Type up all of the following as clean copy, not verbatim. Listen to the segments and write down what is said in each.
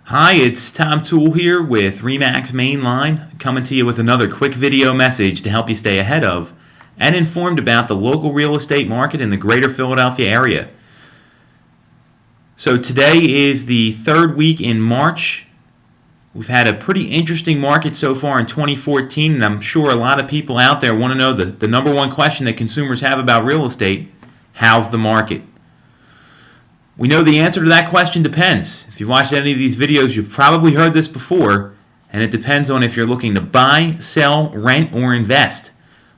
Hi, it's Tom Toole here with RE/MAX Mainline, coming to you with another quick video message to help you stay ahead of and informed about the local real estate market in the greater Philadelphia area. So today is the third week in March. We've had a pretty interesting market so far in 2014, and I'm sure a lot of people out there want to know the number one question that consumers have about real estate: how's the market? We know the answer to that question depends. If you've watched any of these videos, you've probably heard this before, and it depends on if you're looking to buy, sell, rent, or invest.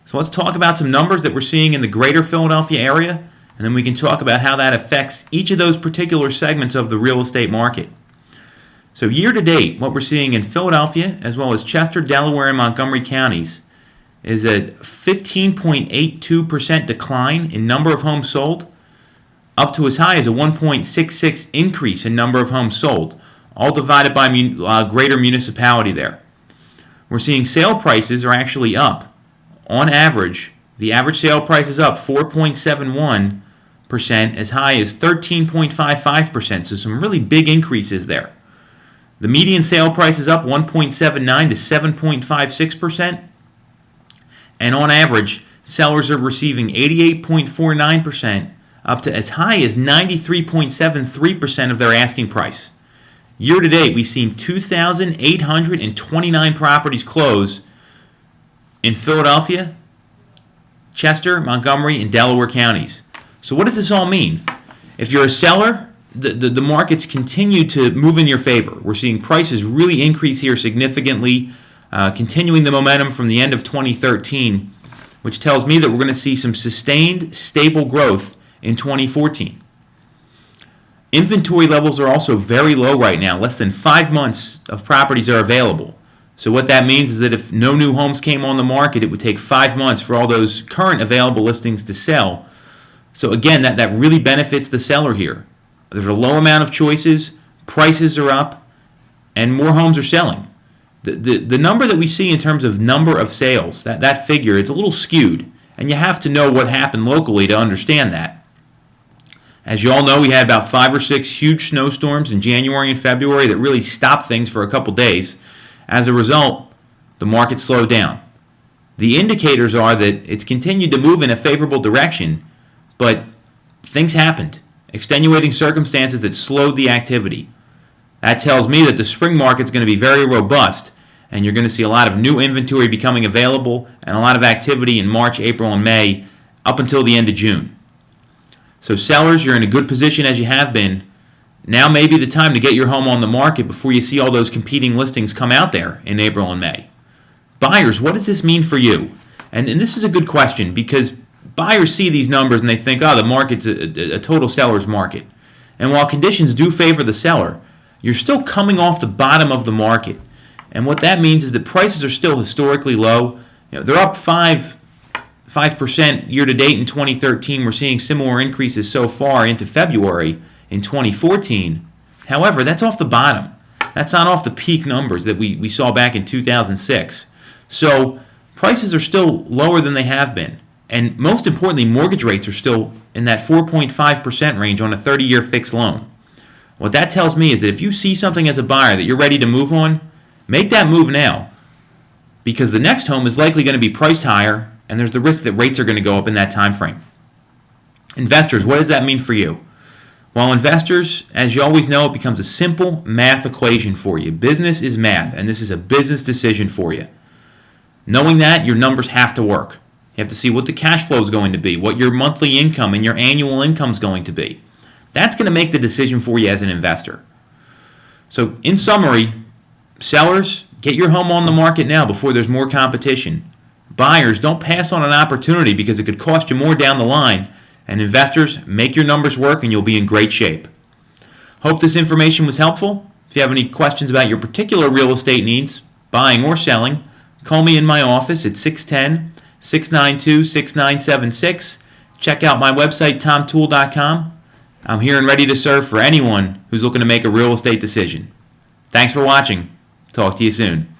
So let's talk about some numbers that we're seeing in the greater Philadelphia area, and then we can talk about how that affects each of those particular segments of the real estate market. So year to date, what we're seeing in Philadelphia, as well as Chester, Delaware, and Montgomery counties, is a 15.82% decline in number of homes sold, up to as high as a 1.66 increase in number of homes sold, all divided by greater municipality there. We're seeing sale prices are actually up. On average, the average sale price is up 4.71%, as high as 13.55%, so some really big increases there. The median sale price is up 1.79 to 7.56%, and on average, sellers are receiving 88.49%, up to as high as 93.73% of their asking price. Year to date, we've seen 2,829 properties close in Philadelphia, Chester, Montgomery, and Delaware counties. So what does this all mean? If you're a seller, the markets continue to move in your favor. We're seeing prices really increase here significantly, continuing the momentum from the end of 2013, which tells me that we're going to see some sustained, stable growth in 2014. Inventory levels are also very low right now. Less than 5 months of properties are available. So what that means is that if no new homes came on the market, it would take 5 months for all those current available listings to sell. So again, that really benefits the seller here. There's a low amount of choices, prices are up, and more homes are selling. The number that we see in terms of number of sales, that figure, it's a little skewed, and you have to know what happened locally to understand that. As you all know, we had about 5 or 6 huge snowstorms in January and February that really stopped things for a couple days. As a result, the market slowed down. The indicators are that it's continued to move in a favorable direction, but things happened, extenuating circumstances that slowed the activity. That tells me that the spring market's going to be very robust, and you're going to see a lot of new inventory becoming available and a lot of activity in March, April, and May up until the end of June. So sellers, you're in a good position as you have been. Now may be the time to get your home on the market before you see all those competing listings come out there in April and May. Buyers, what does this mean for you? And this is a good question, because buyers see these numbers and they think, oh, the market's a total seller's market. And while conditions do favor the seller, you're still coming off the bottom of the market. And what that means is that prices are still historically low. They're up 5% year to date in 2013. We're seeing similar increases so far into February in 2014. However, that's off the bottom. That's not off the peak numbers that we saw back in 2006. So prices are still lower than they have been. And most importantly, mortgage rates are still in that 4.5% range on a 30-year fixed loan. What that tells me is that if you see something as a buyer that you're ready to move on, make that move now, because the next home is likely going to be priced higher, and there's the risk that rates are going to go up in that time frame. Investors, what does that mean for you? Well, investors, as you always know, it becomes a simple math equation for you. Business is math, and this is a business decision for you. Knowing that, your numbers have to work. You have to see what the cash flow is going to be, what your monthly income and your annual income is going to be. That's going to make the decision for you as an investor. So, in summary, sellers, get your home on the market now before there's more competition. Buyers, don't pass on an opportunity because it could cost you more down the line. And investors, make your numbers work and you'll be in great shape. Hope this information was helpful. If you have any questions about your particular real estate needs, buying or selling, call me in my office at 610-692-6976. Check out my website, tomtoole.com. I'm here and ready to serve for anyone who's looking to make a real estate decision. Thanks for watching. Talk to you soon.